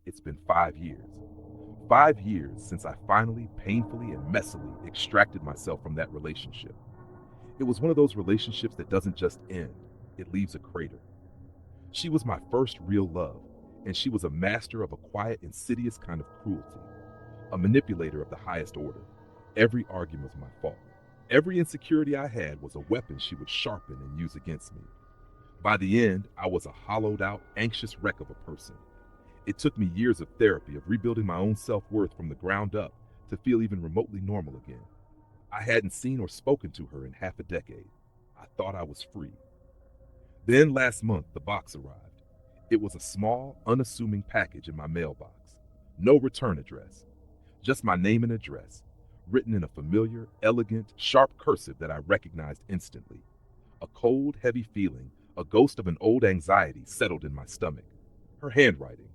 It's been 5 years. 5 years since I finally, painfully, and messily extracted myself from that relationship. It was one of those relationships that doesn't just end, it leaves a crater. She was my first real love, and she was a master of a quiet, insidious kind of cruelty, a manipulator of the highest order. Every argument was my fault. Every insecurity I had was a weapon she would sharpen and use against me. By the end, I was a hollowed out, anxious wreck of a person. It took me years of therapy, of rebuilding my own self worth from the ground up to feel even remotely normal again. I hadn't seen or spoken to her in half a decade. I thought I was free. Then last month, the box arrived. It was a small, unassuming package in my mailbox. No return address, just my name and address, written in a familiar, elegant, sharp cursive that I recognized instantly. A cold, heavy feeling, a ghost of an old anxiety, settled in my stomach. Her handwriting.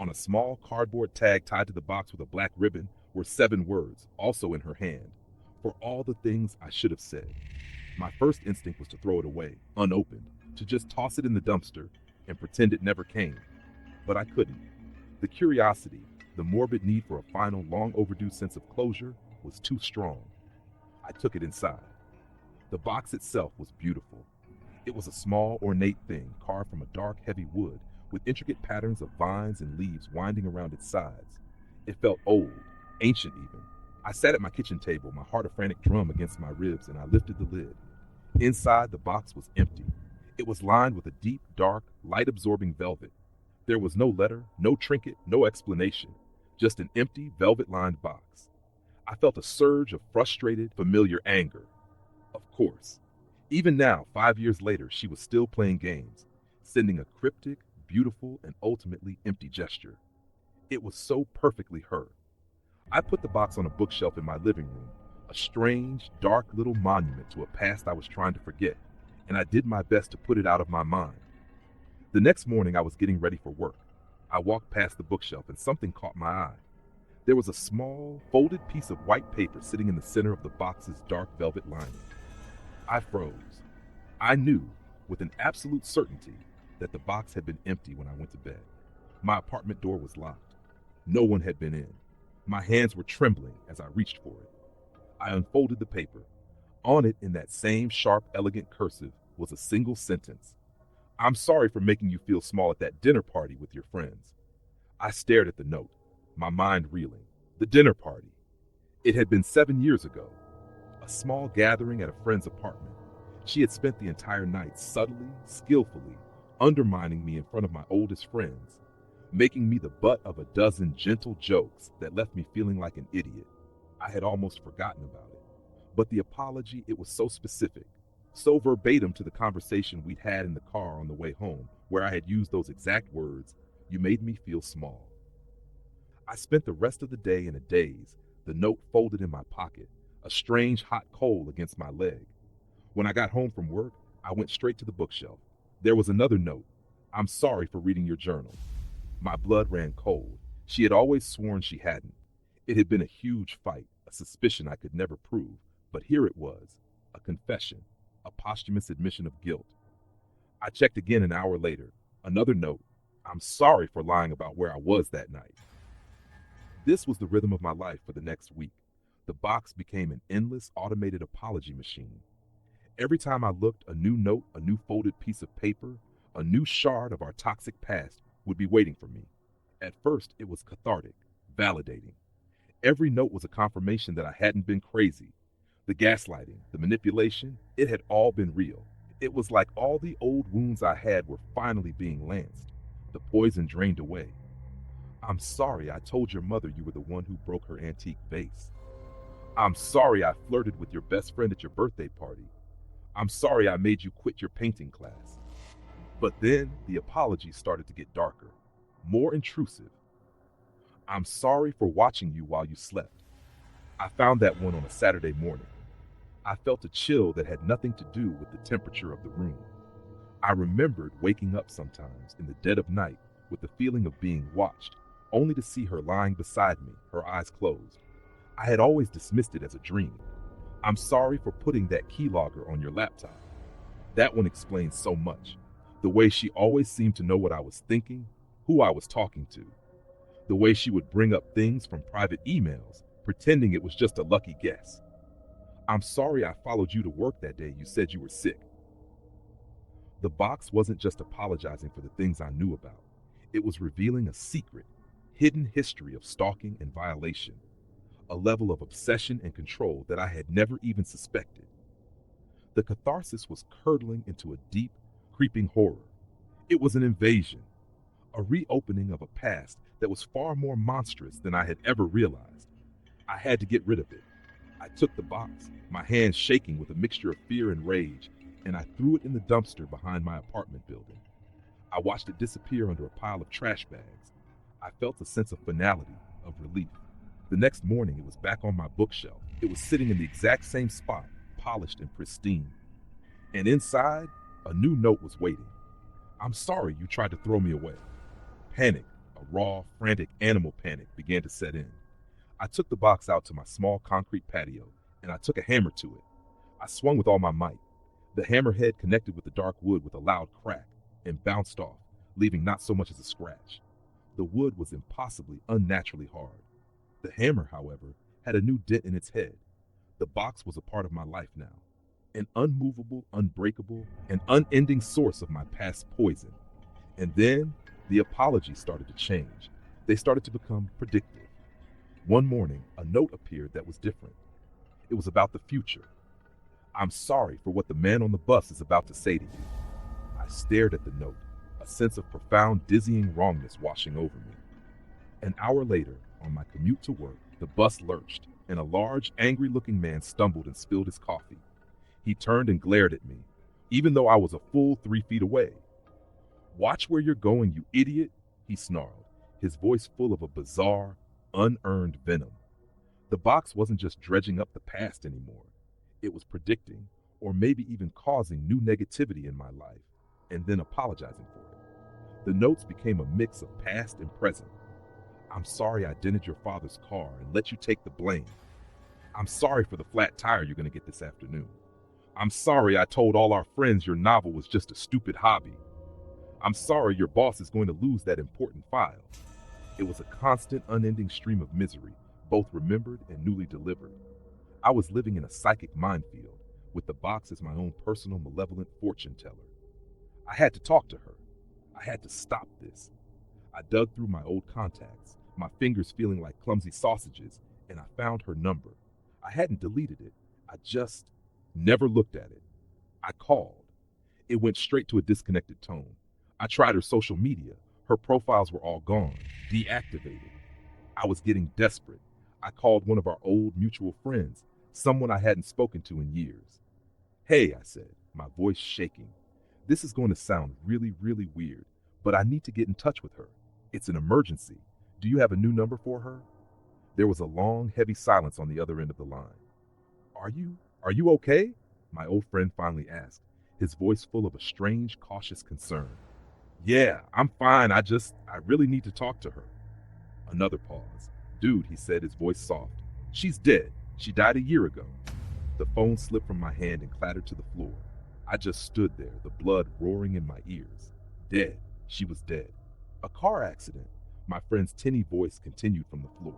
On a small cardboard tag tied to the box with a black ribbon were 7 words, also in her hand. For all the things I should have said. My first instinct was to throw it away, unopened, to just toss it in the dumpster and pretend it never came. But I couldn't. The curiosity, the morbid need for a final, long overdue sense of closure was too strong. I took it inside. The box itself was beautiful. It was a small, ornate thing carved from a dark, heavy wood with intricate patterns of vines and leaves winding around its sides. It felt old, ancient even. I sat at my kitchen table, my heart a frantic drum against my ribs, and I lifted the lid. Inside, the box was empty. It was lined with a deep, dark, light absorbing velvet. There was no letter, no trinket, no explanation, just an empty, velvet lined box. I felt a surge of frustrated, familiar anger. Of course. Even now, 5 years later, she was still playing games, sending a cryptic, beautiful, and ultimately empty gesture. It was so perfectly her. I put the box on a bookshelf in my living room, a strange, dark little monument to a past I was trying to forget, and I did my best to put it out of my mind. The next morning, I was getting ready for work. I walked past the bookshelf and something caught my eye. There was a small, folded piece of white paper sitting in the center of the box's dark velvet lining. I froze. I knew, with an absolute certainty, that the box had been empty when I went to bed. My apartment door was locked. No one had been in. My hands were trembling as I reached for it. I unfolded the paper. On it, in that same sharp, elegant cursive, was a single sentence. I'm sorry for making you feel small at that dinner party with your friends. I stared at the note, my mind reeling. The dinner party. It had been 7 years ago. A small gathering at a friend's apartment. She had spent the entire night subtly, skillfully, undermining me in front of my oldest friends, making me the butt of a dozen gentle jokes that left me feeling like an idiot. I had almost forgotten about it. But the apology, it was so specific, so verbatim to the conversation we'd had in the car on the way home, where I had used those exact words, "You made me feel small." I spent the rest of the day in a daze, the note folded in my pocket, a strange hot coal against my leg. When I got home from work, I went straight to the bookshelf. There was another note. I'm sorry for reading your journal. My blood ran cold. She had always sworn she hadn't. It had been a huge fight, a suspicion I could never prove, but here it was, a confession, a posthumous admission of guilt. I checked again an hour later. Another note. I'm sorry for lying about where I was that night. This was the rhythm of my life for the next week. The box became an endless automated apology machine. Every time I looked, a new note, a new folded piece of paper, a new shard of our toxic past would be waiting for me. At first, it was cathartic, validating. Every note was a confirmation that I hadn't been crazy. The gaslighting, the manipulation, it had all been real. It was like all the old wounds I had were finally being lanced, the poison drained away. I'm sorry I told your mother you were the one who broke her antique vase. I'm sorry I flirted with your best friend at your birthday party. I'm sorry I made you quit your painting class. But then the apologies started to get darker, more intrusive. I'm sorry for watching you while you slept. I found that one on a Saturday morning. I felt a chill that had nothing to do with the temperature of the room. I remembered waking up sometimes in the dead of night with the feeling of being watched, only to see her lying beside me, her eyes closed. I had always dismissed it as a dream. I'm sorry for putting that keylogger on your laptop. That one explains so much. The way she always seemed to know what I was thinking, who I was talking to. The way she would bring up things from private emails, pretending it was just a lucky guess. I'm sorry I followed you to work that day you said you were sick. The box wasn't just apologizing for the things I knew about. It was revealing a secret, hidden history of stalking and violation, a level of obsession and control that I had never even suspected. The catharsis was curdling into a deep, creeping horror. It was an invasion, a reopening of a past that was far more monstrous than I had ever realized. I had to get rid of it. I took the box, my hands shaking with a mixture of fear and rage, and I threw it in the dumpster behind my apartment building. I watched it disappear under a pile of trash bags. I felt a sense of finality, of relief. The next morning, it was back on my bookshelf. It was sitting in the exact same spot, polished and pristine. And inside, a new note was waiting. I'm sorry you tried to throw me away. Panic, a raw, frantic animal panic, began to set in. I took the box out to my small concrete patio, and I took a hammer to it. I swung with all my might. The hammer head connected with the dark wood with a loud crack and bounced off, leaving not so much as a scratch. The wood was impossibly unnaturally hard. The hammer, however, had a new dent in its head. The box was a part of my life now, an unmovable, unbreakable, and unending source of my past poison. And then the apologies started to change. They started to become predictive. One morning, a note appeared that was different. It was about the future. I'm sorry for what the man on the bus is about to say to you. I stared at the note, a sense of profound, dizzying wrongness washing over me. An hour later, on my commute to work, the bus lurched, and a large, angry-looking man stumbled and spilled his coffee. He turned and glared at me, even though I was a full 3 feet away. Watch where you're going, you idiot, he snarled, his voice full of a bizarre, unearned venom. The box wasn't just dredging up the past anymore. It was predicting, or maybe even causing new negativity in my life, and then apologizing for it. The notes became a mix of past and present. I'm sorry I dented your father's car and let you take the blame. I'm sorry for the flat tire you're going to get this afternoon. I'm sorry I told all our friends your novel was just a stupid hobby. I'm sorry your boss is going to lose that important file. It was a constant, unending stream of misery, both remembered and newly delivered. I was living in a psychic minefield, with the box as my own personal malevolent fortune teller. I had to talk to her. I had to stop this. I dug through my old contacts, my fingers feeling like clumsy sausages, and I found her number. I hadn't deleted it. I just never looked at it. I called. It went straight to a disconnected tone. I tried her social media. Her profiles were all gone, deactivated. I was getting desperate. I called one of our old mutual friends, someone I hadn't spoken to in years. Hey, I said, my voice shaking. This is going to sound really, really weird, but I need to get in touch with her. It's an emergency. Do you have a new number for her? There was a long, heavy silence on the other end of the line. Are you okay? My old friend finally asked, his voice full of a strange, cautious concern. Yeah, I'm fine. I really need to talk to her. Another pause. Dude, he said, his voice soft. She's dead. She died a year ago. The phone slipped from my hand and clattered to the floor. I just stood there, the blood roaring in my ears. Dead. She was dead. A car accident. My friend's tinny voice continued from the floor.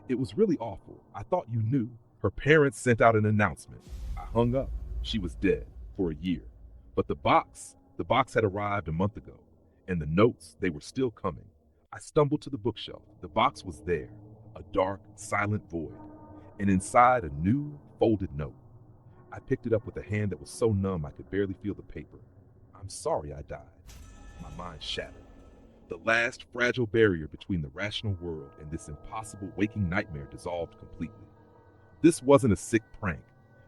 It was really awful. I thought you knew. Her parents sent out an announcement. I hung up. She was dead for a year. But the box had arrived a month ago. And the notes, they were still coming. I stumbled to the bookshelf. The box was there, a dark, silent void, and inside a new, folded note. I picked it up with a hand that was so numb I could barely feel the paper. I'm sorry I died. My mind shattered. The last fragile barrier between the rational world and this impossible waking nightmare dissolved completely. This wasn't a sick prank.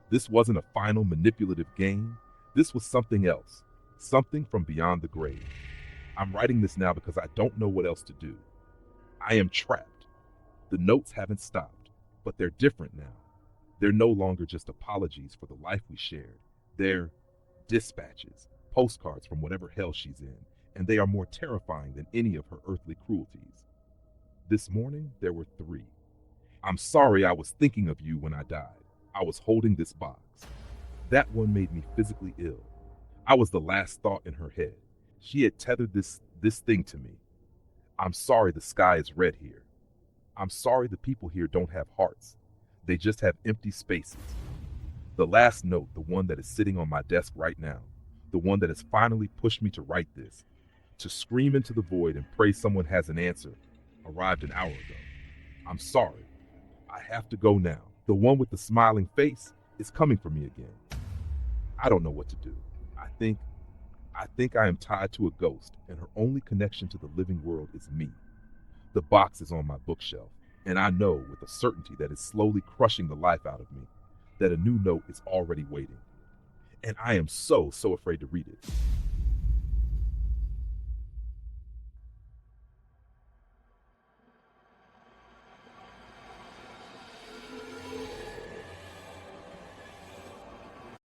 This wasn't a final manipulative game. This was something else, something from beyond the grave. I'm writing this now because I don't know what else to do. I am trapped. The notes haven't stopped, but they're different now. They're no longer just apologies for the life we shared. They're dispatches, postcards from whatever hell she's in, and they are more terrifying than any of her earthly cruelties. This morning, there were 3. I'm sorry I was thinking of you when I died. I was holding this box. That one made me physically ill. I was the last thought in her head. She had tethered this thing to me. I'm sorry the sky is red here. I'm sorry the people here don't have hearts. They just have empty spaces. The last note, the one that is sitting on my desk right now, the one that has finally pushed me to write this, to scream into the void and pray someone has an answer, arrived an hour ago. I'm sorry. I have to go now. The one with the smiling face is coming for me again. I don't know what to do. I think I think I am tied to a ghost, and her only connection to the living world is me. The box is on my bookshelf, and I know with a certainty that is slowly crushing the life out of me that a new note is already waiting. And I am so afraid to read it.